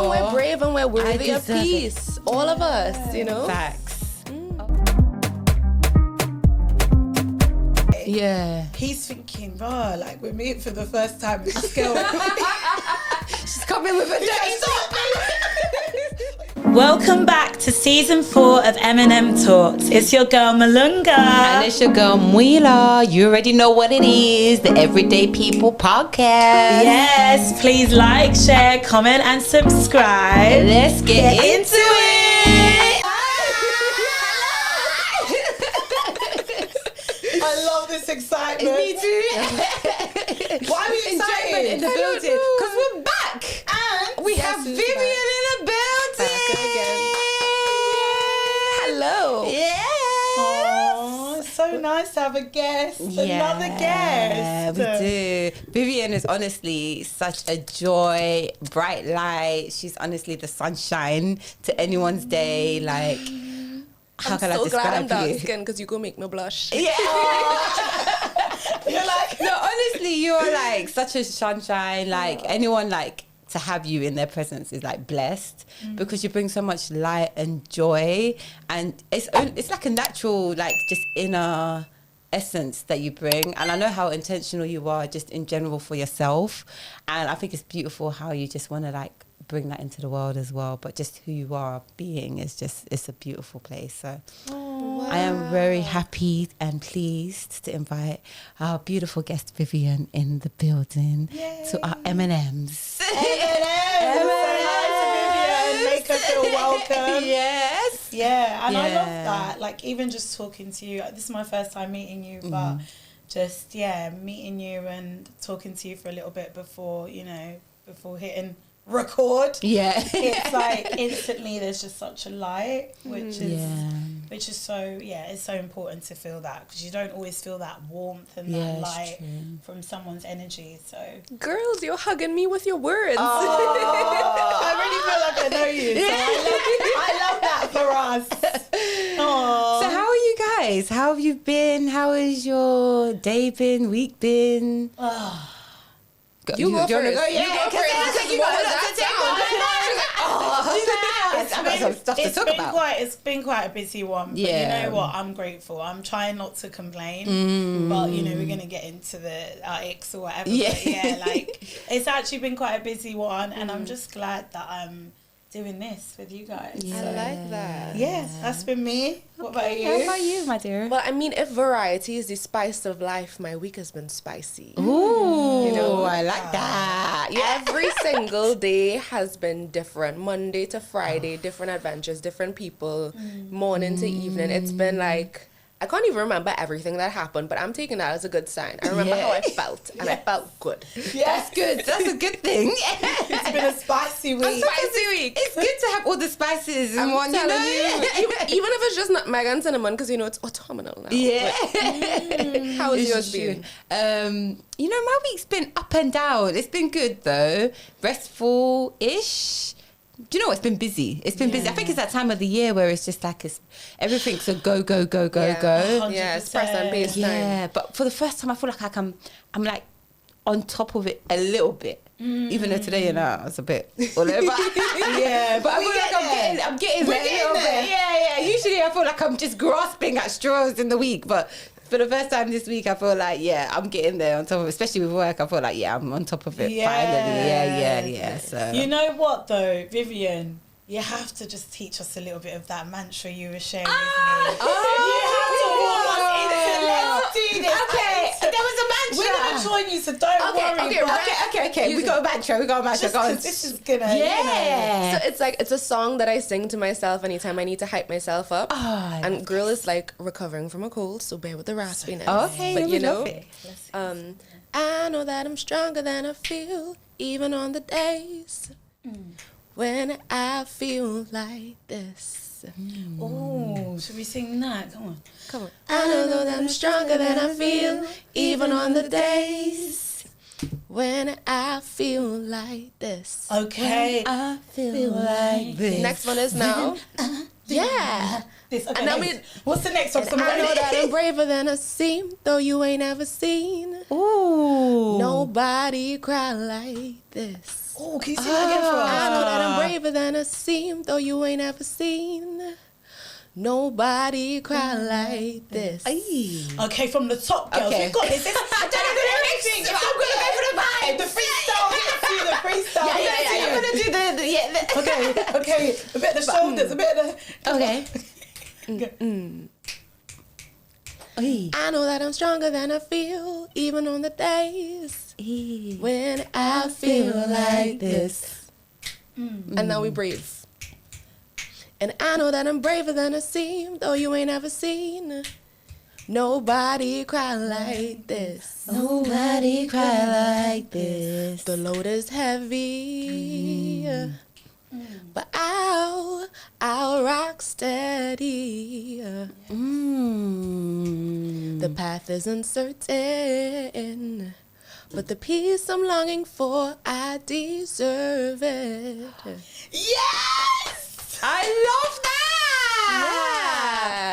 We're brave and we're worthy of peace. All of us, you know? Facts. Yeah. He's thinking, bro, like we're meeting for the first time. This girl, She's coming with a dirty top. Welcome back to season 4 of MNM Talks. It's your girl Malunga. And it's your girl Mwila. You already know what it is, the Everyday People podcast. Yes, please like, share, comment and subscribe. Let's get into it. I love this excitement. Me too. Why are we excited? In the building. Because we're back. And We have Vivian in the building. Hello. Yeah. Oh, it's so nice to have a guest. Another guest. We do. Vivian is honestly such a joy, bright light. She's honestly the sunshine to anyone's day. Like, how can I I'm so glad I'm describe dark you? skinned because you go make me blush. Yeah. You're like, No, honestly, you're like such a sunshine. Like anyone like to have you in their presence is like blessed because you bring so much light and joy, and it's like a natural like just inner essence that you bring. And I know how intentional you are just in general for yourself, and I think it's beautiful how you just want to like bring that into the world as well. But just who you are being is just, it's a beautiful place. So I am very happy and pleased to invite our beautiful guest Vivian in the building to our M&Ms. M&M. Make her feel welcome. Yes. Yeah, and I love Yeah. that. Like, even just talking to you, this is my first time meeting you, but just, meeting you and talking to you for a little bit before, before hitting record. Yeah. It's like instantly there's just such a light, which is so, it's so important to feel that, because you don't always feel that warmth and that light from someone's energy. So Girls, you're hugging me with your words. I really feel like I know you. So I love that for us. Aww. So how are you guys? How have you been? How has your day been, week been? You go wanna first. go? Yeah, You go because first. you What got was that I've got some stuff to talk about. It's been quite a busy one, but you know what? I'm grateful. I'm trying not to complain, but we're gonna get into our icks or whatever. Yeah. But like it's actually been quite a busy one, and I'm just glad that I'm doing this with you guys. I like that. Yeah, that's been me. What about you? How about you, my dear? Well, I mean, if variety is the spice of life, my week has been spicy. Ooh, I like that. Yeah. Every single day has been different. Monday to Friday, different adventures, different people, morning to evening. It's been like, I can't even remember everything that happened, but I'm taking that as a good sign. I remember how I felt, and I felt good. Yeah, That's good. That's a good thing. It's been a spicy week. Spicy week. It's good to have all the spices in one, Telling you know? even if it's just nutmeg and cinnamon, because it's autumnal now. Yeah. How has It's yours true. been? My week's been up and down. It's been good though. Restful-ish. Do you know what? It's been busy. It's been busy. I think it's that time of the year where it's just like everything's a go, go, go, go, go. Yeah, it's person based time. Yeah, but for the first time, I feel like I'm like on top of it a little bit. Even though today, I was a bit all over. Yeah, But I feel like I'm getting there a little bit. Yeah. Usually I feel like I'm just grasping at straws in the week, but for the first time this week, I feel like, I'm getting there on top of it. Especially with work, I feel like, I'm on top of it finally. Yeah. So you know what though, Vivian? You have to just teach us a little bit of that mantra you were sharing with me. You have to warm us into. Let's do this. Okay, there was a mantra. We're gonna join you, so don't worry. Okay. We got a mantra. Just 'cause this is gonna, Yeah. So it's a song that I sing to myself anytime I need to hype myself up. And girl is like recovering from a cold, so bear with the raspiness. Okay, but we love it. I know that I'm stronger than I feel, even on the days when I feel like this. Oh, should we sing that? Come on. I know that I'm stronger than I feel, even on the days when I feel like this. Okay. I feel like this. Next one is now. Yeah. this. Okay, And I next. mean, what's the next one? and I know that I'm braver than I seem, though you ain't ever seen. Ooh. Nobody cry like this. Oh, can you sing that again for us? I know that I'm braver than I seem, though you ain't ever seen. Nobody cry like this. Okay, from the top, girls. Okay. We've got this. I don't know everything. I'm gonna go for the vibe. The freestyle. Let's do the freestyle. Yeah. I'm gonna do the Okay. A bit of the shoulders. A bit of the. Okay. I know that I'm stronger than I feel, even on the days when I feel like this. And now we breathe. And I know that I'm braver than I seem, though you ain't ever seen. Nobody cry like this. Nobody cry like this. The load is heavy, but I'll rock steady. The path is uncertain, but the peace I'm longing for, I deserve it. Yes! I love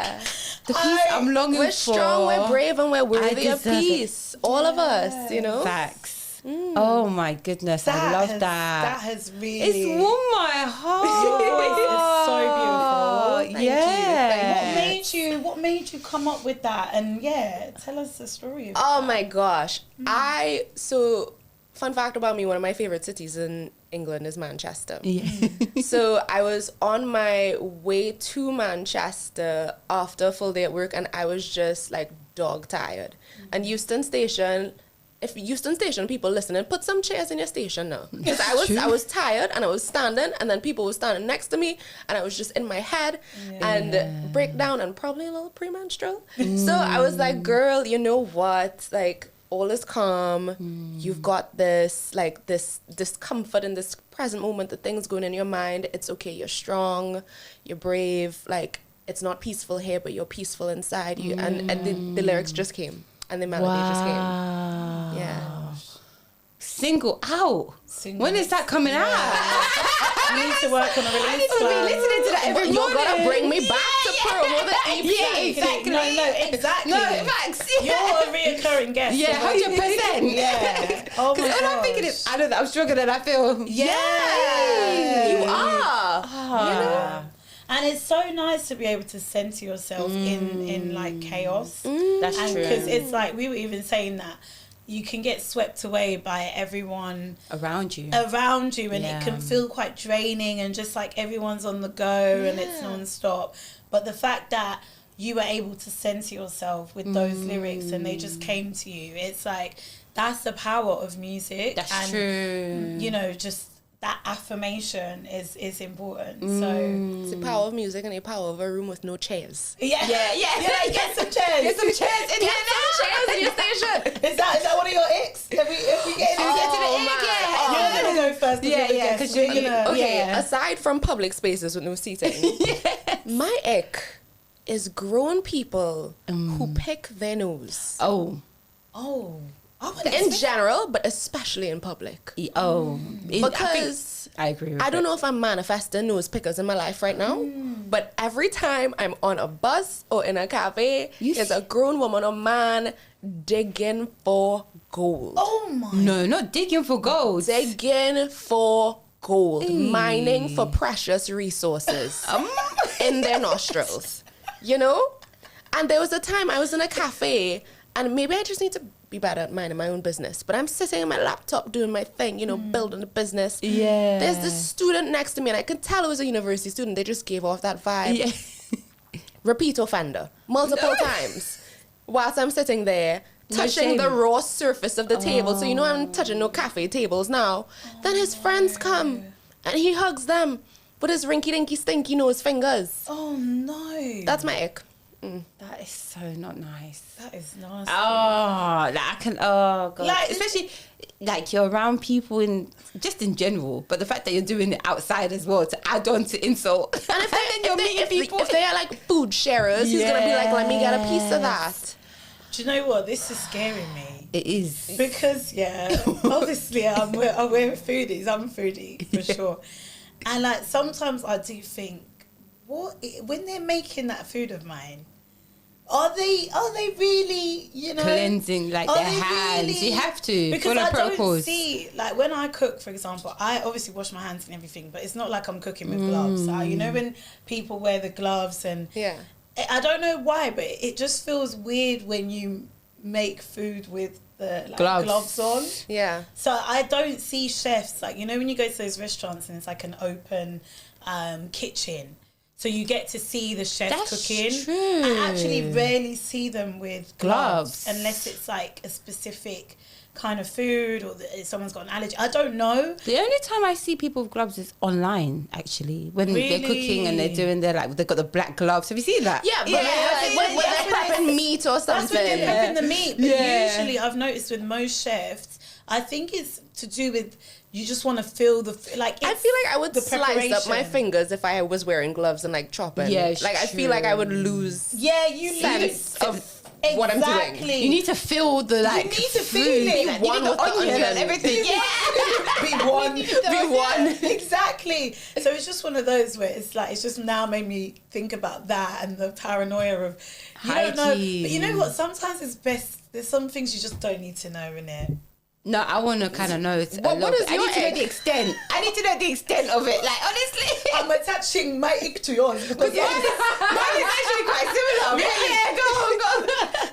that. The peace I'm longing We're for. strong, we're brave, and we're worthy of deserve it. peace. All of us, you know? Facts. Oh my goodness, I love that. That has really. It's warmed my heart. Your voice is so beautiful. Thank you. What made you come up with that? And tell us the story. Oh my gosh. Fun fact about me, one of my favorite cities in England is Manchester. Yeah. So I was on my way to Manchester after a full day at work, and I was just like dog tired. And Euston Station, if Euston Station people listening, put some chairs in your station now. Because I was tired and I was standing, and then people were standing next to me, and I was just in my head and breakdown and probably a little premenstrual. So I was like, girl, you know what? Like, all is calm. You've got this, like, this discomfort in this present moment, the things going in your mind. It's okay. You're strong. You're brave. Like, it's not peaceful here, but you're peaceful inside you. And the lyrics just came. And the melody just came. Yeah. Single out. When is that coming out? I need to work on a release. I need to be listening to that every You're morning. gonna bring me back to promo the EP. Exactly. No, exactly. No, facts. You're a reoccurring guest. Yeah, 100%. Yeah. Oh my Because all I'm thinking is, I know that I'm stronger than I feel. Yeah. You are. You know? And it's so nice to be able to center yourself in like chaos. That's true. Because it's like, we were even saying that you can get swept away by everyone around you, and it can feel quite draining, and just like everyone's on the go and it's non-stop. But the fact that you were able to center yourself with those lyrics and they just came to you, it's like, that's the power of music. That's true. You know, just that affirmation is important. So it's the power of music and the power of a room with no chairs. yeah, get some chairs. Get some chairs in here now. Chairs in your station. Is that one of your icks? If we get into you're gonna go first. Because you're gonna. Okay, aside from public spaces with no seating, my ick is grown people who pick their nose. In general, but especially in public. Because I agree with I don't know if I'm manifesting nose pickers in my life right now, but every time I'm on a bus or in a cafe, there's a grown woman or man digging for gold. Oh my. No, not digging for gold. Digging for gold. Mining for precious resources in their nostrils. You know? And there was a time I was in a cafe, and maybe I just need to be better at minding my own business, but I'm sitting on my laptop doing my thing, you know, building a business. Yeah. There's this student next to me, and I could tell it was a university student. They just gave off that vibe. Yeah. Repeat offender. Multiple times. Whilst I'm sitting there, touching the raw surface of the table. So, you know, I'm touching no cafe tables now. Then his friends come, and he hugs them with his rinky-dinky stinky nose fingers. Oh no. That's my ick. That is so not nice. That is nasty. Oh, like I can. Oh god. Like, especially like you're around people in general, but the fact that you're doing it outside as well to add on to insult. And And then you're meeting people. If they are like food sharers, he's gonna be like, "Let me get a piece of that." Do you know what? This is scaring me. It is. Because obviously we're foodies. I'm a foodie for sure. And like sometimes I do think, when they're making that food of mine, are they really, you know, cleansing like their hands? Really? You have to, because follow I protocols. don't see, like when I cook, for example, I obviously wash my hands and everything, but it's not like I'm cooking with gloves. You know, when people wear the gloves, and I don't know why, but it just feels weird when you make food with the gloves on. Yeah. So I don't see chefs, like, you know, when you go to those restaurants and it's like an open kitchen, so you get to see the chef cooking. True. I actually rarely see them with gloves unless it's like a specific kind of food, or someone's got an allergy. I don't know. The only time I see people with gloves is online, actually, when they're cooking and they're doing their, like, they've got the black gloves. Have you seen that? Yeah, but when they're prepping meat or something. That's when they're prepping the meat. But usually I've noticed with most chefs, I think it's to do with, you just want to feel the, like, I feel like I would slice up my fingers if I was wearing gloves and like chopping. Yeah, like I feel like I would lose you sense of what I'm doing. You need to feel the, like, you need to food. feel it. Be one with the onion and everything. Be one. Exactly. So it's just one of those where it's like, it's just now made me think about that and the paranoia of, you don't know. But you know what? Sometimes it's best. There's some things you just don't need to know, innit? No, I want to kind of know. What is I need to know the extent. I need to know the extent of it. Like, honestly, I'm attaching my ick to yours because mine is actually quite similar. Yeah, go on.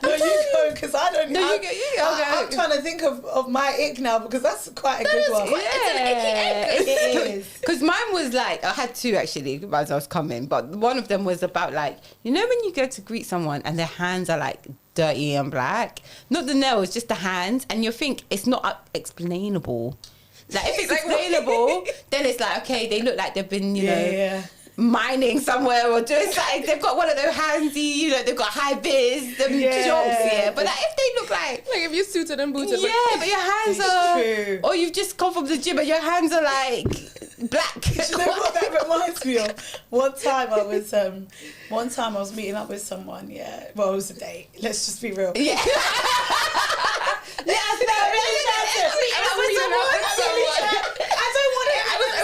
No, you go, because I don't. No, you go. I'm trying to think of my ick now, because that's quite a good one. It is. Because mine was like, I had two actually as I was coming, but one of them was about, like, you know, when you go to greet someone and their hands are like dirty and black, not the nails, just the hands, and you think it's not explainable. Like, if it's explainable, then it's like, okay, they look like they've been, you know, mining somewhere or doing something. They've got one of those handsy, you know, they've got high vis, them jobs, But like, if they look like if you're suited and booted, but your hands are, or you've just come from the gym and your hands are like black. You know what that reminds me of? One time I was meeting up with someone. Well, it was a date. Let's just be real. I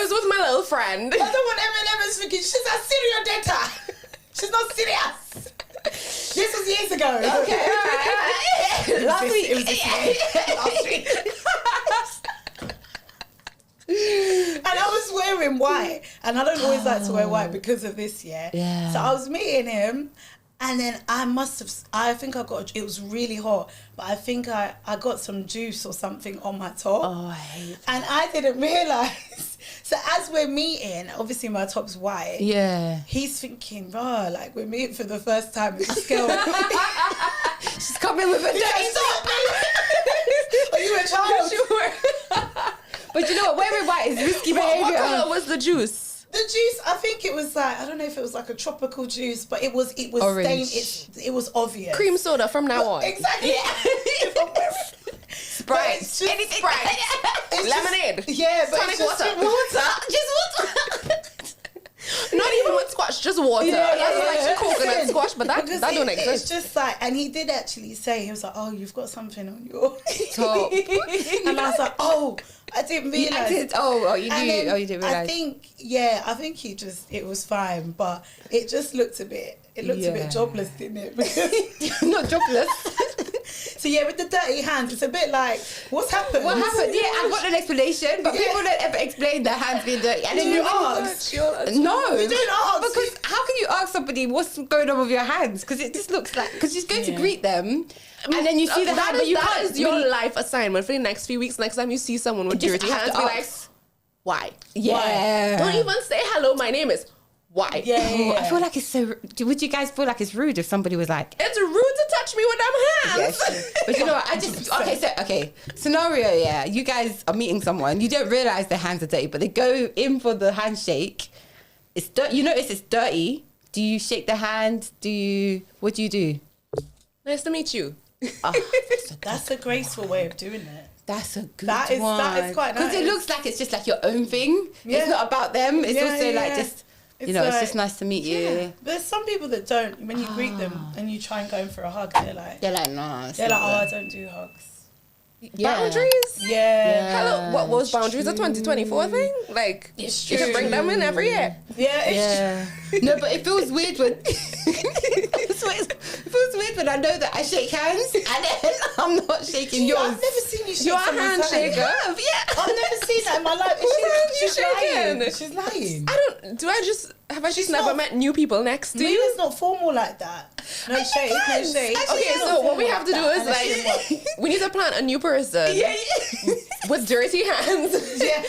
was with my little friend. I don't want MNM thinking she's a serial data. She's not serious. This was years ago. Okay, all right. Last week. It was last week. And I was wearing white, and I don't always like to wear white because of this. So I was meeting him, and then I think it was really hot, but I think I got some juice or something on my top. Oh, I hate that. And I didn't realise. So as we're meeting, obviously my top's white. Yeah. He's thinking, like, we're meeting for the first time with this girl. She's coming with a dirty top. Are you a child? Sure. But you know what? Wearing white is risky behaviour. What color was the juice? The juice, I think it was like, I don't know if it was like a tropical juice, but it was orange. stained. It was obvious. Cream soda from now on. Exactly. If I'm wearing Sprite. Anything. Sprite. Lemonade. But tonic it's just water. Just water. Not even with squash, just water. That's like coconut squash, but that don't exist. It's just like, and he did actually say, he was like, oh, you've got something on your top. And I was like, oh, I didn't realise. You didn't realise. I think it was fine, but it just looked a bit jobless, didn't it? Not jobless. So with the dirty hands, it's a bit like, what's happened? What happened? Yeah, I've got an explanation, but people don't ever explain their hands being dirty. And then you ask? No. You don't ask. Because how can you ask somebody what's going on with your hands? Because it just looks like, because you're going to greet them, and then you see the hand, but you that can't. Is your life assignment for the next few weeks. Next time you see someone with dirty hands, be like, why? Yeah. Don't even say hello, my name is. Why? Yeah. I feel like it's so. Would you guys feel like it's rude if somebody was like, it's rude to touch me with them hands? Yes. But you know what? Okay. Scenario, you guys are meeting someone. You don't realise their hands are dirty, but they go in for the handshake. It's dirty. You notice it's dirty. Do you shake the hand? What do you do? Nice to meet you. That's a graceful way of doing it. That's a good one. That is quite nice. Because it looks like it's just like your own thing. Yeah. It's not about them. It's also like just... it's just nice to meet you. Yeah. There's some people that don't. When you greet them and you try and go in for a hug, they're like, no. I don't do hugs. Boundaries? Yeah. Hello, what was boundaries? A 2024 thing? Like, It's you can true. bring them in every year. Yeah, it's No, but it feels weird when it feels weird when I know that I shake hands and then I'm not shaking yours. I've never seen you shake You're a someone's hand. handshaker. I've never seen that in my life. She's lying. She's lying. Have I just never met new people next to Maybe you? it's not formal like that. No shade, no shade. Okay, so what we have to do is like, we need to plant a new person with dirty hands Yeah,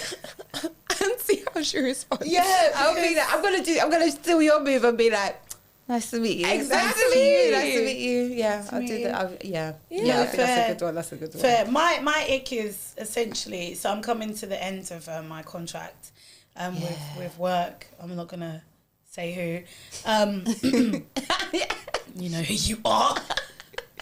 and see how she responds. yeah. I'll be like, I'm gonna steal your move and be like, nice to meet you. Exactly. Nice to meet you. Yeah, I'll do that. Yeah, I think that's fair. a good one. That's a good one. Fair. My ick is essentially, so I'm coming to the end of my contract with work. I'm not gonna say who. You know who you are.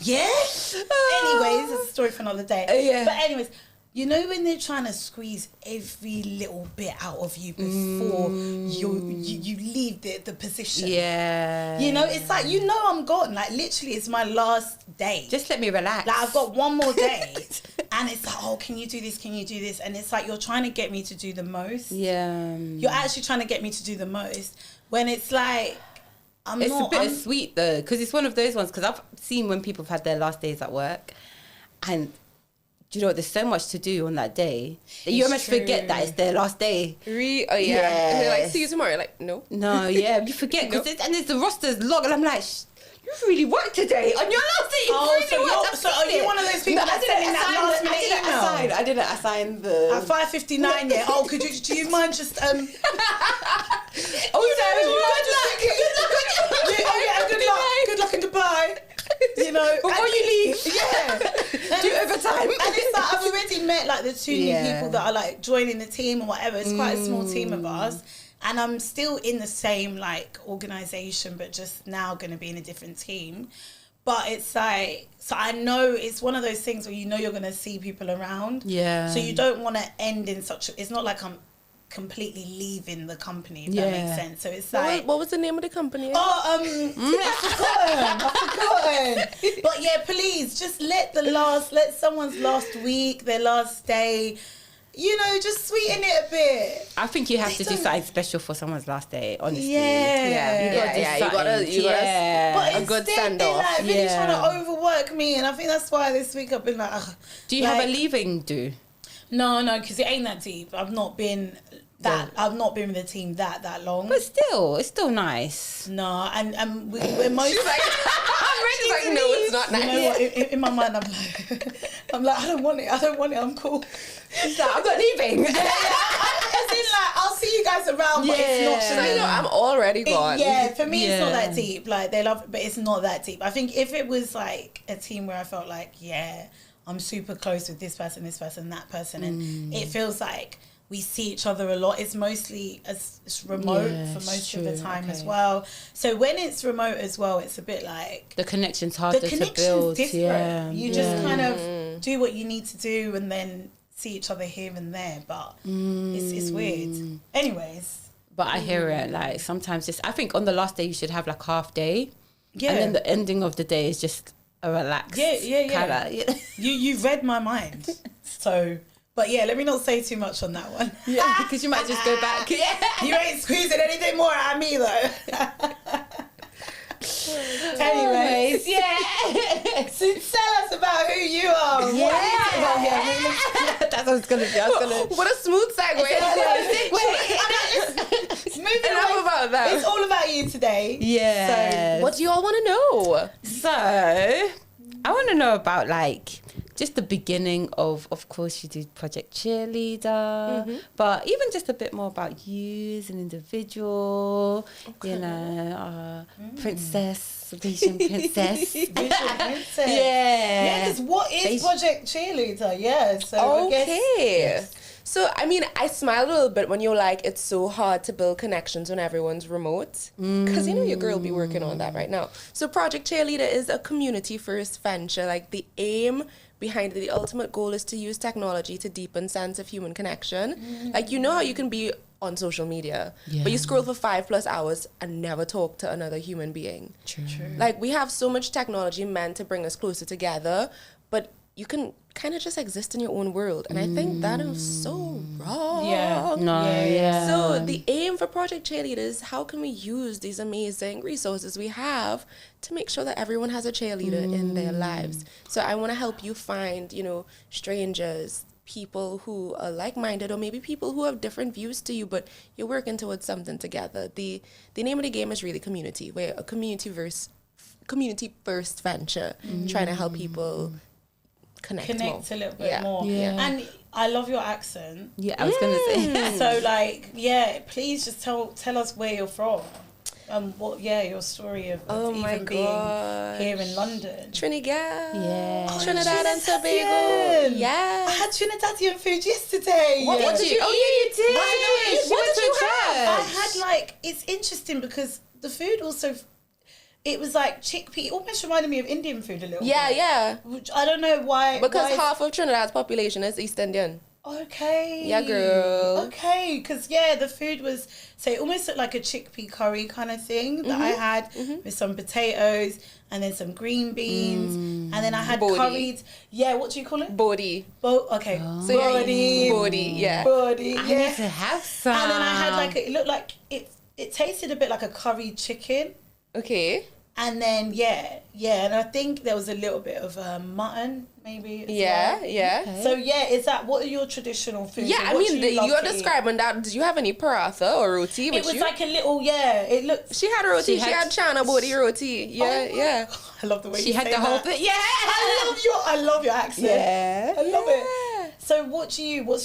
Yeah. Anyways, it's a story for another day. Yeah. But anyways, you know when they're trying to squeeze every little bit out of you before you leave the position. Yeah. You know, it's like, you know, I'm gone. Like, literally, it's my last day. Just let me relax. Like, I've got one more day. And it's like, oh, can you do this? Can you do this? And it's like, you're trying to get me to do the most. Yeah. You're actually trying to get me to do the most. When it's like, It's a bit sweet though, because it's one of those ones. Because I've seen when people have had their last days at work, and do you know what? There's so much to do on that day that you almost forget that it's their last day. Oh yeah. And they're like, see you tomorrow. You're like, no. No, yeah, you forget because and there's the roster's log, and I'm like, you've really worked today on your last day. So are you one of those people that's sending that last minute email? I didn't assign the. At 5:59, yeah. Oh, do you mind just Oh, good luck in Dubai. You know, before you leave, yeah. do overtime. And it's like, I've already met like the two new people that are like joining the team or whatever. It's quite a small team of us. And I'm still in the same like organisation, but just now going to be in a different team. But it's like, so I know it's one of those things where you know you're going to see people around. Yeah. So you don't want to end in such a, it's not like I'm completely leaving the company, if that makes sense. So it's like, What was the name of the company? I've forgotten. But yeah, please just let someone's last week, their last day, you know, just sweeten it a bit. I think you have to do something special for someone's last day, honestly. Yeah. You gotta But a good instead, send they're off. like really trying to overwork me, and I think that's why this week I've been like, ugh. Do you have a leaving do? No, because it ain't that deep. I've not been with the team that long. But still, it's still nice. No, and we're most. She's like, no, it's not nice. You know what? In my mind, I'm like, I don't want it. I'm cool. She's like, I'm not leaving. As in, like, I'll see you guys around, but it's not. She's like, no, I'm already gone. For me, it's not that deep. Like, they love it, but it's not that deep. I think if it was like a team where I felt like, I'm super close with this person, that person, and it feels like we see each other a lot. It's mostly it's remote for most of the time as well. So when it's remote as well, it's a bit like the connection's harder to build. Different. Yeah. You just kind of do what you need to do and then see each other here and there. But it's weird. Anyways. But I hear it. Like sometimes I think on the last day you should have like half day. Yeah. And then the ending of the day is just a relaxed. Yeah. You've read my mind. So. But yeah, let me not say too much on that one. Yeah, because you might just go back. You ain't squeezing anything more out of me though. Anyways, so tell us about who you are. That's what I was gonna do. What a smooth segue. Enough about that. It's all about you today. Yeah. So, what do you all want to know? So, I want to know about like just the beginning of course you did Project Cheerleader, but even just a bit more about you as an individual, you know, princess, Vision princess. Yeah, because what is Project Cheerleader? Yeah, so okay. So, I mean, I smiled a little bit when you're like, it's so hard to build connections when everyone's remote. Because, you know, your girl be working on that right now. So, Project Cheerleader is a community-first venture. Like, the aim behind it, the ultimate goal is to use technology to deepen sense of human connection. Like, you know how you can be on social media, but you scroll for 5+ hours and never talk to another human being. True. Like, we have so much technology meant to bring us closer together, but you can kind of just exist in your own world. And I think that is so wrong. Yeah. No, yeah. So the aim for Project Cheerleader is how can we use these amazing resources we have to make sure that everyone has a cheerleader in their lives. So I want to help you find, you know, strangers, people who are like-minded, or maybe people who have different views to you, but you're working towards something together. The name of the game is really community. We're a community first venture, trying to help people connect more. A little bit more. Yeah. And I love your accent. Yeah, I was going to say. So like, yeah, please just tell us where you're from. Your story of even being here in London. Trinidad. Yeah. Trinidad and Tobago. Yeah. I had Trinidadian food yesterday. What did you eat? Oh, yeah, you did. What did you have? I had like, it's interesting because the food also, it was like chickpea. It almost reminded me of Indian food a little bit. Yeah. Which I don't know why. Because half of Trinidad's population is East Indian. Okay. Yeah, girl. Okay, because the food was, so it almost looked like a chickpea curry kind of thing that I had with some potatoes and then some green beans and then I had Bodi. curried. Yeah, what do you call it? Bodi. Okay. So Bodi. Bodi, yeah. Bodi. I Yeah. need to have some. And then I had like it looked like it tasted a bit like a curried chicken. Okay. And then and I think there was a little bit of mutton maybe. As Yeah. well. So is that, what are your traditional foods? Yeah, and I what mean, do you love you're to eat? describing that. Did you have any paratha or roti? It was like a little, it looked. She had roti. She had chana bodi roti. Yeah. I love the way She you had say the whole that. thing. Yeah. I love your accent. Yeah. I love it. So what's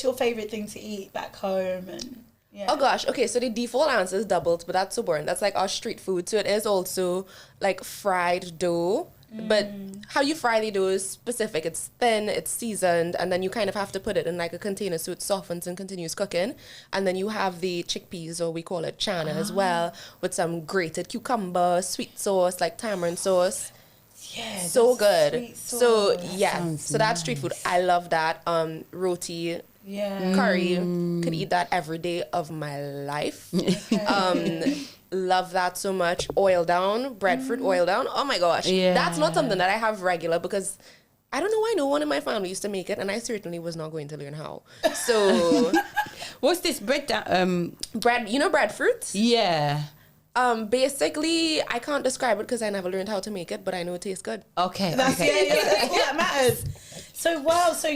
your favorite thing to eat back home? And Oh gosh, okay, so the default answer is doubled, but that's so boring. That's like our street food. So it is also like fried dough. But how you fry the dough is specific. It's thin, it's seasoned, and then you kind of have to put it in like a container so it softens and continues cooking. And then you have the chickpeas, or we call it chana as well, with some grated cucumber, sweet sauce, like tamarind sauce. Yeah, So that's good. sweet sauce. So yeah, Sounds so that's street food. I love that. Roti, curry, could eat that every day of my life. Love that so much. Oil down, breadfruit oil down. Oh my gosh. Yeah. That's not something that I have regular because I don't know why no one in my family used to make it, and I certainly was not going to learn how. So What's this bread? bread, you know breadfruit? Yeah. Basically I can't describe it because I never learned how to make it, but I know it tastes good. Okay. That's okay. that's all that matters. So so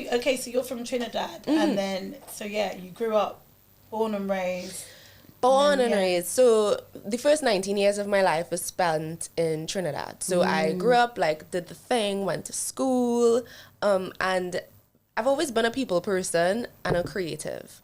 you're from Trinidad, and then you grew up, born and raised. Born and raised. So the first 19 years of my life was spent in Trinidad. So I grew up, like, did the thing, went to school, and I've always been a people person and a creative.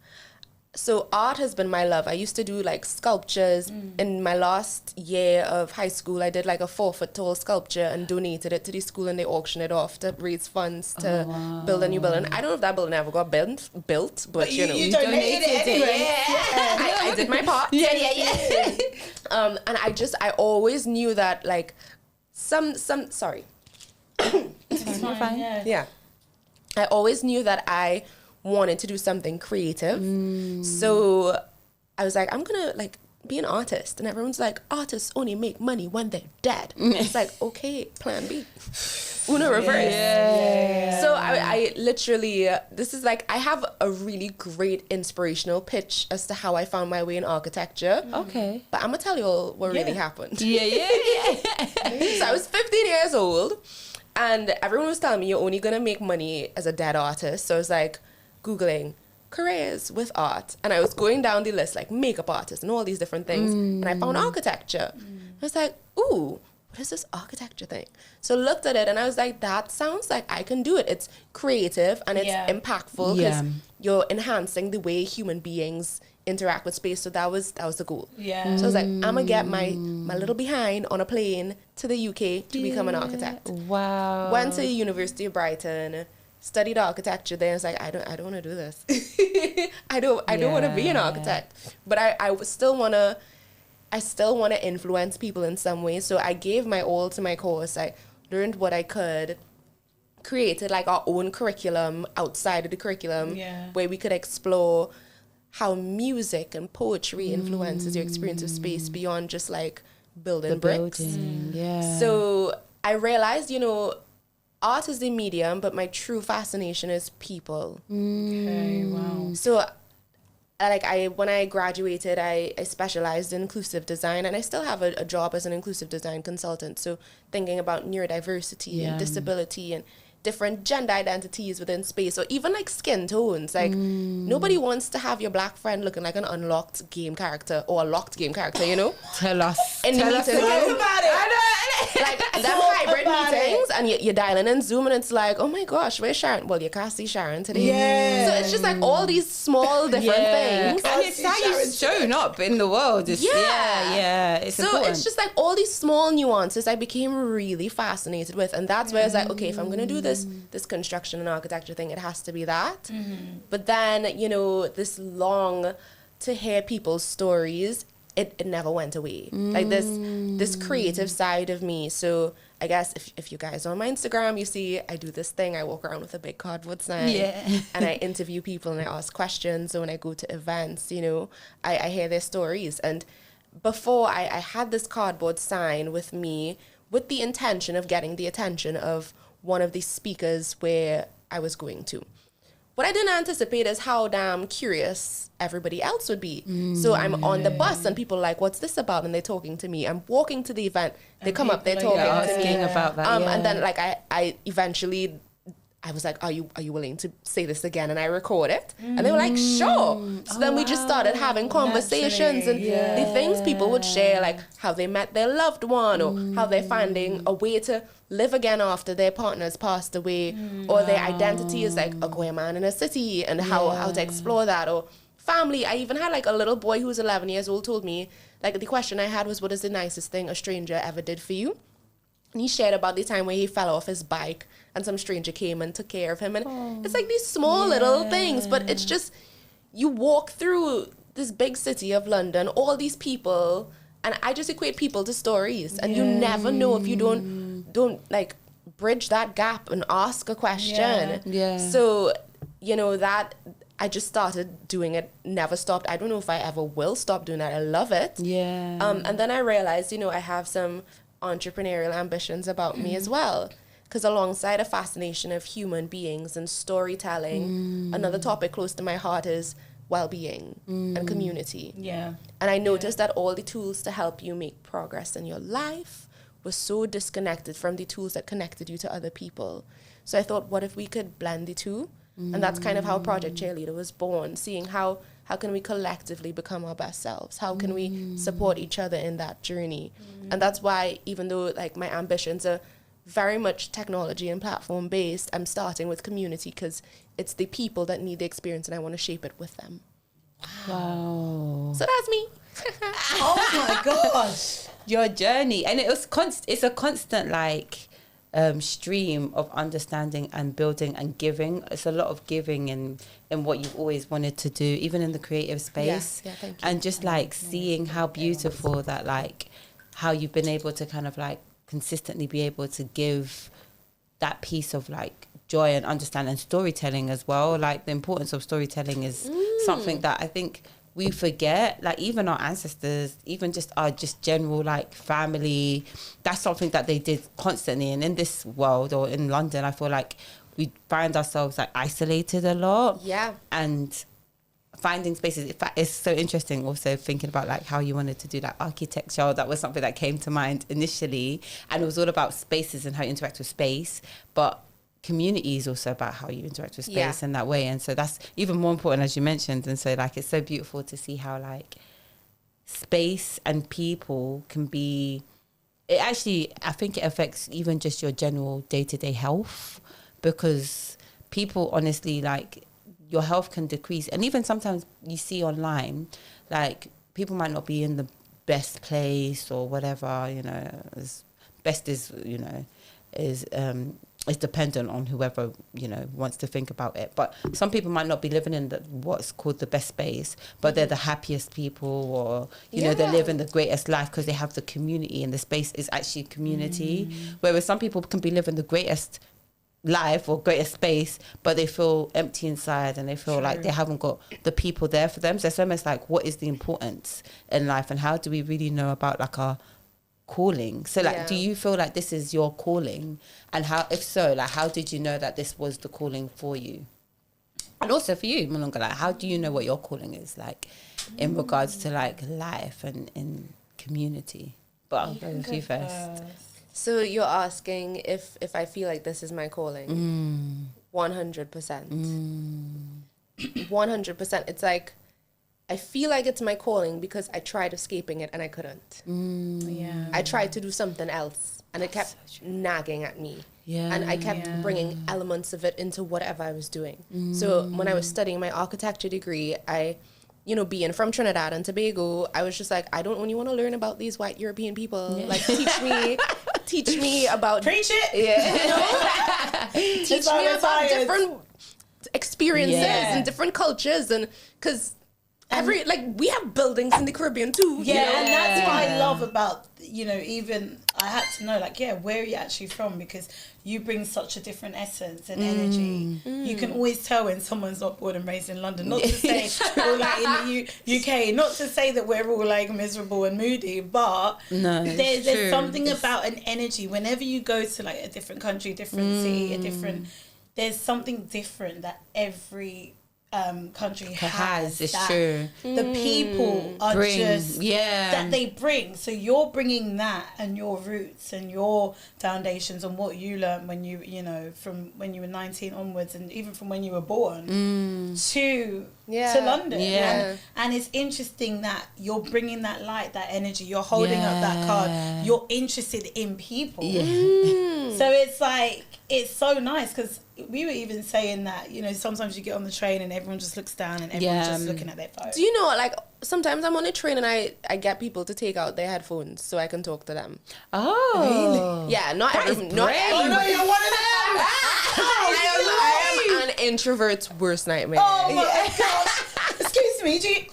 So art has been my love. I used to do like sculptures. In my last year of high school, I did like a 4-foot tall sculpture and donated it to the school, and they auctioned it off to raise funds to build a new building. I don't know if that building ever got built, but you know. You donated it anyway. I did my part. Yeah. And I always knew that like sorry. It's fine. Yeah. I always knew that I wanted to do something creative. So I was like, I'm gonna like be an artist. And everyone's like, artists only make money when they're dead. It's like, okay, plan B. Uno reverse. Yeah. So I literally, this is like, I have a really great inspirational pitch as to how I found my way in architecture. Okay. But I'm gonna tell you all what really happened. Yeah. So I was 15 years old, and everyone was telling me you're only gonna make money as a dead artist. So I was like Googling careers with art, and I was going down the list like makeup artist and all these different things, and I found architecture. I was like, ooh, what is this architecture thing? So looked at it, and I was like, that sounds like I can do it. It's creative and it's impactful because you're enhancing the way human beings interact with space. So that was the goal. Yeah. So I was like, I'm gonna get my little behind on a plane to the UK to become an architect. Wow. Went to the University of Brighton, studied architecture there. I was like, I don't want to do this. I don't want to be an architect. But I still want to influence people in some way. So I gave my all to my course. I learned what I could, created like our own curriculum outside of the curriculum where we could explore how music and poetry influences your experience of space beyond just like building bricks. Yeah. So I realized, art is the medium, but my true fascination is people. Okay, wow. So like when I graduated, I specialized in inclusive design, and I still have a job as an inclusive design consultant. So thinking about neurodiversity and disability and different gender identities within space, or even like skin tones. Like nobody wants to have your black friend looking like an unlocked game character or a locked game character, you know? Tell us. In the Tell us meeting, about it. I know. like them hybrid meetings, and you're dialing in Zoom, and it's like, oh my gosh, where's Sharon? Well, you can't see Sharon today. Yeah. So it's just like all these small different things. And it's how you've shown up in the world. It's, yeah. It's so important. it's just like all these small nuances I became really fascinated with, and that's where it's like, okay, if I'm gonna do this construction and architecture thing, it has to be that. But then, you know, this long to hear people's stories, it never went away. Like this creative side of me. So I guess if you guys are on my Instagram, you see I do this thing. I walk around with a big cardboard sign, and I interview people and I ask questions. So when I go to events, you know, I hear their stories. And before I had this cardboard sign with me with the intention of getting the attention of one of the speakers where I was going to. What I didn't anticipate is how damn curious everybody else would be. So I'm on the bus and people are like, what's this about? And they're talking to me. I'm walking to the event. They come up, they're talking to me. About that, And then like I eventually, I was like, are you willing to say this again? And I record it. And they were like, sure. So then we just started having conversations and the things people would share, like how they met their loved one or how they're finding a way to live again after their partners passed away, or their identity is like a queer man in a city and how to explore that, or family. I even had like a little boy who was 11 years old told me, like the question I had was, what is the nicest thing a stranger ever did for you? And he shared about the time where he fell off his bike and some stranger came and took care of him. And it's like these small little things, but it's just, you walk through this big city of London, all these people, and I just equate people to stories. And you never know if you don't like bridge that gap and ask a question. So, you know, that I just started doing it, never stopped. I don't know if I ever will stop doing that. I love it. And then I realized, you know, I have some entrepreneurial ambitions about me as well. Because alongside a fascination of human beings and storytelling, another topic close to my heart is well-being and community. And I noticed that all the tools to help you make progress in your life were so disconnected from the tools that connected you to other people. So I thought, what if we could blend the two? And that's kind of how Project Cheerleader was born, seeing how can we collectively become our best selves? How can we support each other in that journey? And that's why, even though like my ambitions are very much technology and platform based, I'm starting with community, because it's the people that need the experience and I want to shape it with them. Wow. So that's me. Oh my gosh. Your journey. And it's a constant like stream of understanding and building and giving. It's a lot of giving in what you've always wanted to do, even in the creative space. Yeah, thank you. And just like seeing how beautiful that, like how you've been able to kind of like consistently be able to give that piece of like joy and understanding and storytelling as well. Like the importance of storytelling is something that I think we forget. Like even our ancestors, even just our general like family, that's something that they did constantly. And in this world, or in London, I feel like we find ourselves like isolated a lot. And finding spaces. In fact, it's so interesting also thinking about like how you wanted to do like architecture. That was something that came to mind initially, and it was all about spaces and how you interact with space, but community is also about how you interact with space in that way. And so that's even more important, as you mentioned. And so like it's so beautiful to see how like space and people can be, it actually, I think it affects even just your general day-to-day health, because people honestly, like your health can decrease. And even sometimes you see online, like people might not be in the best place or whatever, you know, as best is, you know, is dependent on whoever, you know, wants to think about it. But some people might not be living in what's called the best space, but they're the happiest people, or, you know, they live in the greatest life because they have the community, and the space is actually community. Whereas some people can be living the greatest life or greatest space, but they feel empty inside, and they feel like they haven't got the people there for them. So it's almost like, what is the importance in life, and how do we really know about like our calling. So like, do Yeah. you feel like this is your calling? And how, if so, like, how did you know that this was the calling for you? And also for you, Malunga, like, how do you know what your calling is, like, in regards to like life and in community? But I'll go with you first. So you're asking if I feel like this is my calling? 100%. 100%. It's like, I feel like it's my calling because I tried escaping it and I couldn't. Yeah. I tried to do something else and it kept nagging at me. Yeah. And I kept bringing elements of it into whatever I was doing. So when I was studying my architecture degree, being from Trinidad and Tobago, I was just like, I don't only want to learn about these white European people. Like, teach me about... Preach it. Yeah. Teach me about different experiences and different cultures. And because we have buildings in the Caribbean too. Yeah, and that's what I love about, even I had to know, like, where are you actually from? Because you bring such a different essence and energy. You can always tell when someone's not born and raised in London. Not to say, or like in the UK, not to say that we're all like miserable and moody, but there's something about an energy. Whenever you go to like a different country, different city, there's something different that every country has. It's that true. The people are that they bring. So you're bringing that and your roots and your foundations and what you learned when from when you were 19 onwards, and even from when you were born to London. Yeah. And it's interesting that you're bringing that light, that energy. You're holding up that card. You're interested in people. So it's like, it's so nice, because we were even saying that, sometimes you get on the train and everyone just looks down and everyone's just looking at their phone. Do you know, like, sometimes I'm on a train and I get people to take out their headphones so I can talk to them. Oh. Really? Yeah, not everyone. Oh, no, you're one of them! I am an introvert's worst nightmare. Oh, my gosh. Excuse me,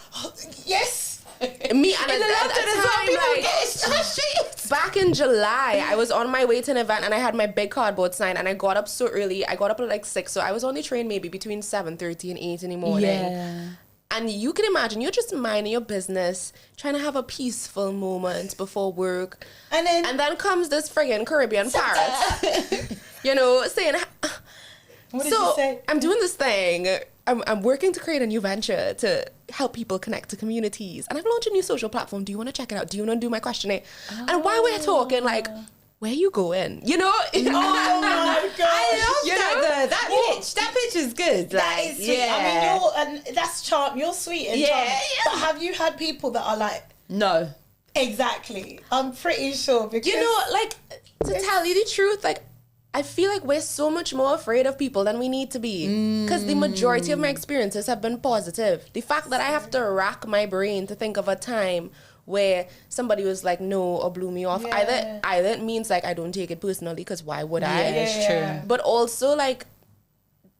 yes. Me and back in July, I was on my way to an event and I had my big cardboard sign and I got up so early. I got up at like 6, so I was on the train maybe between 7:30 and 8 in the morning. Yeah. And you can imagine, you're just minding your business, trying to have a peaceful moment before work. And then comes this friggin' Caribbean parrot, saying... What did you say? I'm doing this thing. I'm working to create a new venture to help people connect to communities. And I've launched a new social platform. Do you want to check it out? Do you want to do my questionnaire? And while we're talking, like, where you going? Oh, my God. I love that pitch is good. That is sweet. Yeah. I mean, that's charm. You're sweet and charming. But have you had people that are like... No. Exactly. I'm pretty sure, because... to tell you the truth, like, I feel like we're so much more afraid of people than we need to be. Because the majority of my experiences have been positive. The fact that I have to rack my brain to think of a time where somebody was like, no, or blew me off. Either it means like I don't take it personally, because why would I? It's true. But also like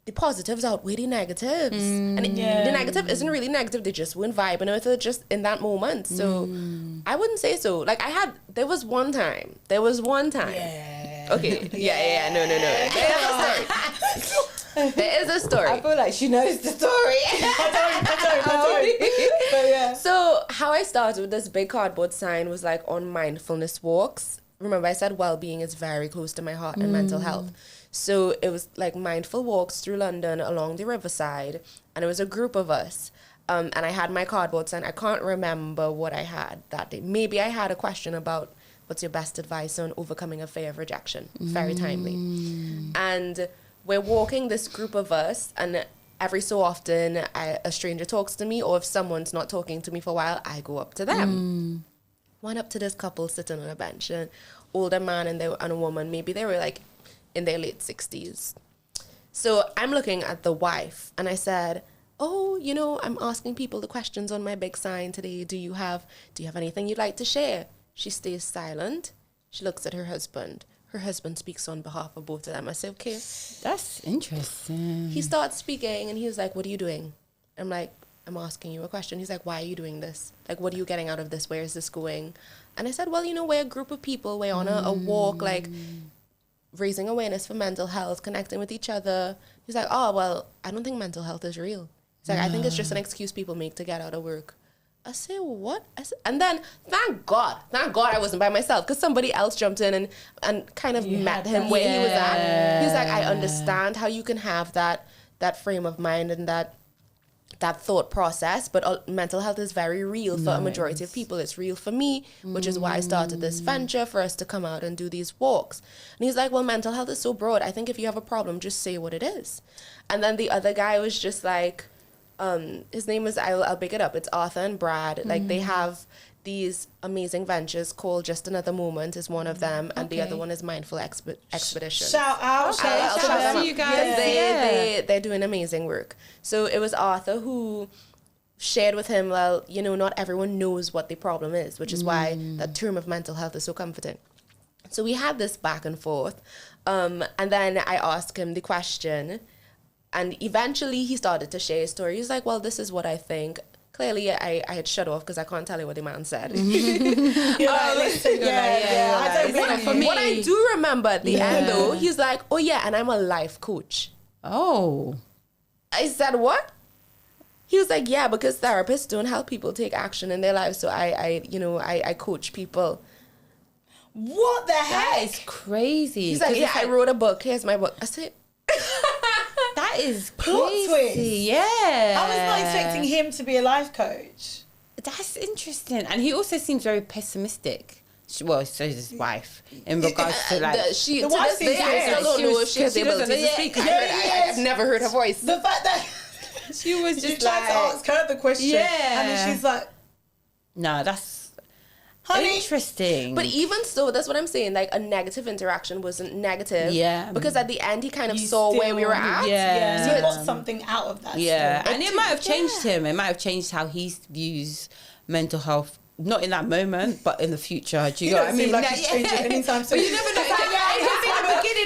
the positives outweigh the negatives. And the negative isn't really negative. They just weren't vibing with it just in that moment. So I wouldn't say so. Like there was one time. Okay. Yeah. No. There is a story. I feel like she knows the story. I don't. But yeah. So how I started with this big cardboard sign was like on mindfulness walks. Remember, I said well-being is very close to my heart and mental health. So it was like mindful walks through London along the riverside, and it was a group of us. And I had my cardboard sign. I can't remember what I had that day. Maybe I had a question about what's your best advice on overcoming a fear of rejection. Very timely. And we're walking, this group of us, and every so often a stranger talks to me, or if someone's not talking to me for a while, I go up to them. Went up to this couple sitting on a bench, an older man and a woman, maybe they were like in their late 60s. So I'm looking at the wife and I said, oh, I'm asking people the questions on my big sign today. Do you have anything you'd like to share? She stays silent. She looks at her husband. Her husband speaks on behalf of both of them. I say, okay. That's interesting. He starts speaking and he was like, what are you doing? I'm like, I'm asking you a question. He's like, why are you doing this? Like, what are you getting out of this? Where is this going? And I said, well, we're a group of people. We're on a walk, like raising awareness for mental health, connecting with each other. He's like, oh, well, I don't think mental health is real. He's like, I think it's just an excuse people make to get out of work. I say, what? And then, thank God I wasn't by myself, because somebody else jumped in and kind of met him where he was at. He was like, I understand how you can have that frame of mind and that thought process, but mental health is very real for a majority of people. It's real for me, which is why I started this venture, for us to come out and do these walks. And he's like, well, mental health is so broad. I think if you have a problem, just say what it is. And then the other guy was just like, his name is, I'll pick it up, it's Arthur and Brad. Like, they have these amazing ventures called Just Another Moment is one of them, and the other one is Mindful Expedition. Shout out to you guys. They're doing amazing work. So it was Arthur who shared with him, well, you know, not everyone knows what the problem is, which is why that term of mental health is so comforting. So we had this back and forth, and then I asked him the question, and eventually he started to share his story. He's like, well, this is what I think. Clearly, I had shut off because I can't tell you what the man said. You're like, listen, I don't blame for me. What I do remember at the end, though, he's like, oh, yeah, and I'm a life coach. Oh. I said, what? He was like, yeah, because therapists don't help people take action in their lives. So I coach people. What the heck? That is crazy. He's like, yeah, I wrote a book. Here's my book. I said, that is Plot crazy. twist. Yeah. I was not expecting him to be a life coach. That's interesting. And he also seems very pessimistic. Well, so is his wife. In regards to like... The wife seems I still don't know if she has the ability to speak. I've never heard her voice. The fact that she was just you tried to ask her the question, and then she's like, no, that's... honey. Interesting. But even so, that's what I'm saying. Like, a negative interaction wasn't negative. Yeah. Because at the end, he kind of saw where we were at. Yeah. So he got something out of that. Yeah. Still. And it might have changed him. It might have changed how he views mental health. Not in that moment, but in the future. Do you know what I mean? Like he's changing anytime soon. But you never know. It could be the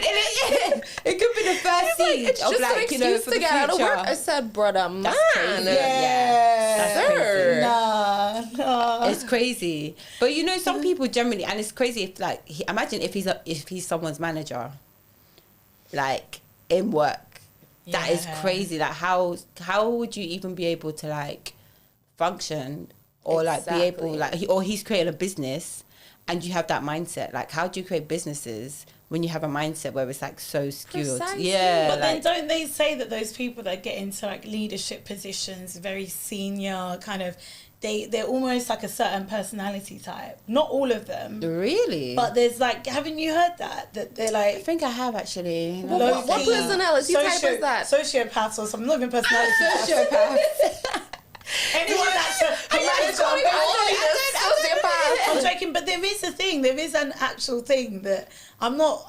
beginning. It could be the first seed It's of just like, an you know, excuse for to the get out of future. work. I said, brother, man. That's crazy. Yeah. That's crazy. Nah. It's crazy. But you know, some people generally, and it's crazy if like, imagine if he's someone's manager, like in work. That is crazy. Like how would you even be able to like function or like be able like or he's creating a business and you have that mindset. Like how do you create businesses when you have a mindset where it's like so skewed? Precisely. Yeah. But like, then don't they say that those people that get into like leadership positions, very senior kind of, they're almost like a certain personality type. Not all of them. really? But there's like, haven't you heard that they're like, I think I have actually. What personality type is that? Sociopaths or something. Not even personality. Sociopath. Anyone that's I'm joking, but there is a thing. There is an actual thing that I'm not.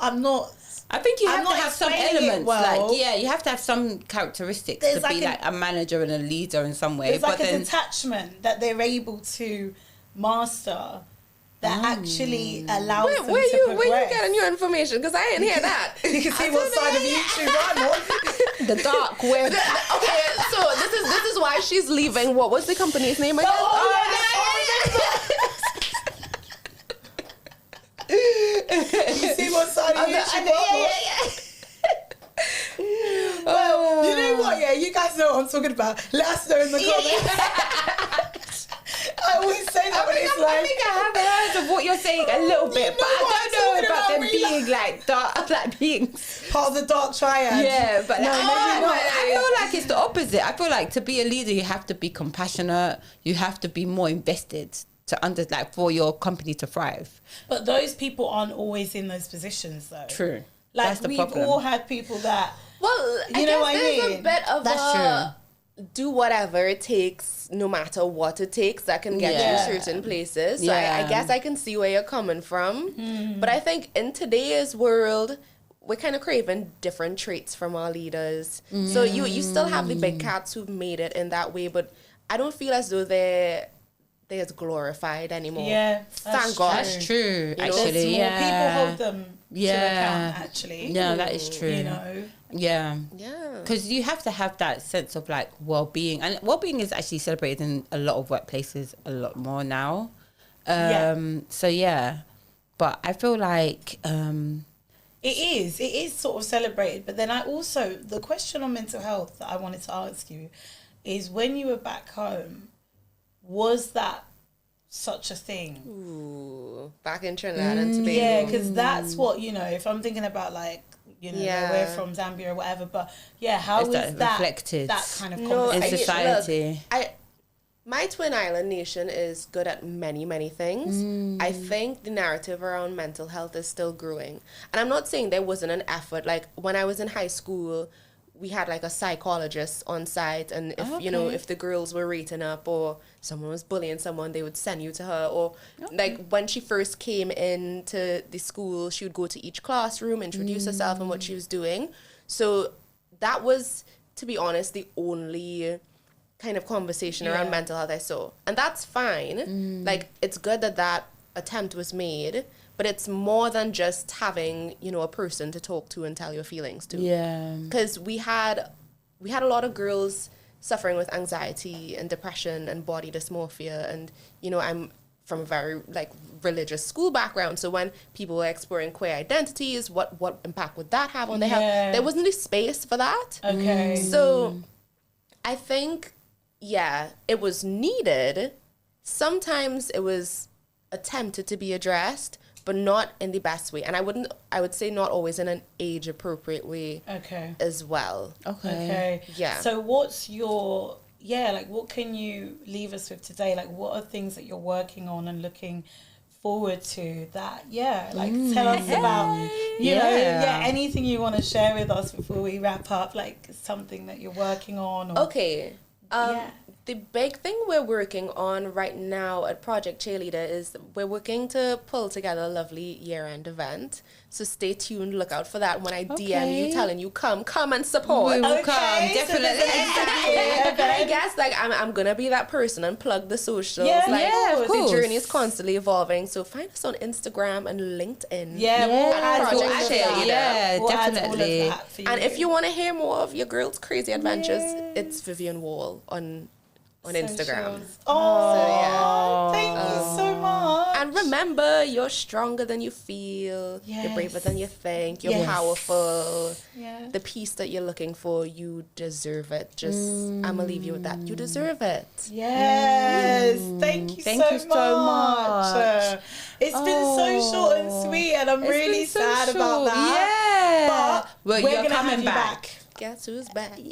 I think you I'm have to not have some explaining it elements. well. Like, yeah, you have to have some characteristics There's to like be like a manager and a leader in some way. It's like but a then, detachment that they're able to master that actually allows them Where to you progress. getting your information? Because I ain't hear that. You can see what side of YouTube I'm on. the dark web. Okay, so this is why she's leaving. What was the company's name again? You see what side of YouTube I'm on. Well, you know what? Yeah, you guys know what I'm talking about. Let us know in the comments. I always say that when it's like. I think I have heard of what you're saying a little bit, but I don't know about them being like dark, like being part of the dark triad. Yeah, but no, maybe not. I feel like it's the opposite. I feel like to be a leader, you have to be compassionate. You have to be more invested to for your company to thrive. But those people aren't always in those positions, though. True. Like That's the we've problem. all had people that. Well, You know what I there's mean? a bit of do whatever it takes, no matter what it takes, that can get you certain places. So I guess I can see where you're coming from. But I think in today's world, we're kind of craving different traits from our leaders. So you still have the big cats who've made it in that way, but I don't feel as though they're as glorified anymore. Yeah, thank God. That's true. There's Actually, more people hold them to account, actually. Yeah, that is true. You know? Yeah. Yeah. Because you have to have that sense of like well-being, and well-being is actually celebrated in a lot of workplaces a lot more now. So yeah, but I feel like it is sort of celebrated. But then the question on mental health that I wanted to ask you is, when you were back home, was that such a thing? Ooh, back in Trinidad and Tobago. Yeah, because that's what, you know, if I'm thinking about like, you know, Yeah. we're from Zambia or whatever, but yeah, how Is is that that reflected that kind of No, conversation? in society? Look, my Twin Island nation is good at many, many things. I think the narrative around mental health is still growing. And I'm not saying there wasn't an effort. Like, when I was in high school, we had like a psychologist on site, and if you know, if the girls were rating up or someone was bullying someone, they would send you to her. Or like when she first came into the school, she would go to each classroom, introduce herself and what she was doing. So that was, to be honest, the only kind of conversation around mental health I saw. And that's fine. Like, it's good that that attempt was made, but it's more than just having, you know, a person to talk to and tell your feelings to. Yeah. Because we had a lot of girls suffering with anxiety and depression and body dysmorphia. And, you know, I'm from a very, like, religious school background. So when people were exploring queer identities, what impact would that have on their health? There wasn't a space for that. Okay. So I think, yeah, it was needed. Sometimes it was attempted to be addressed, but not in the best way. And I would say not always in an age appropriate way as well. Okay. Yeah. So what's your, like, what can you leave us with today? Like, what are things that you're working on and looking forward to that, like, tell us about, you know, anything you want to share with us before we wrap up, like something that you're working on? Or, okay. The big thing we're working on right now at Project Cheerleader is we're working to pull together a lovely year-end event. So stay tuned, look out for that when I DM you telling you come and support. We will come, definitely. But I guess like I'm gonna be that person and plug the socials. of course. The journey is constantly evolving. So find us on Instagram and LinkedIn. we'll add Project all of Cheerleader. that. We'll add all of definitely. that for you. And if you want to hear more of your girls' crazy adventures, it's Vivian Wall on Instagram. Oh, thank you so much. And remember, you're stronger than you feel. You're braver than you think. You're powerful. The peace that you're looking for, you deserve it. Just, I'm going to leave you with that. You deserve it. Yes. Thank you so much. It's been so short and sweet, and I'm really sad about that. Yeah. Well, you're coming back. Guess who's back? Back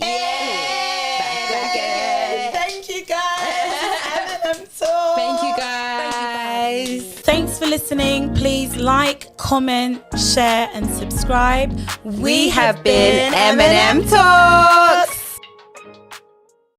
again. Thank you, guys. MNM Talks. Thank you, guys. Thanks for listening. Please like, comment, share, and subscribe. We have been MNM Talks.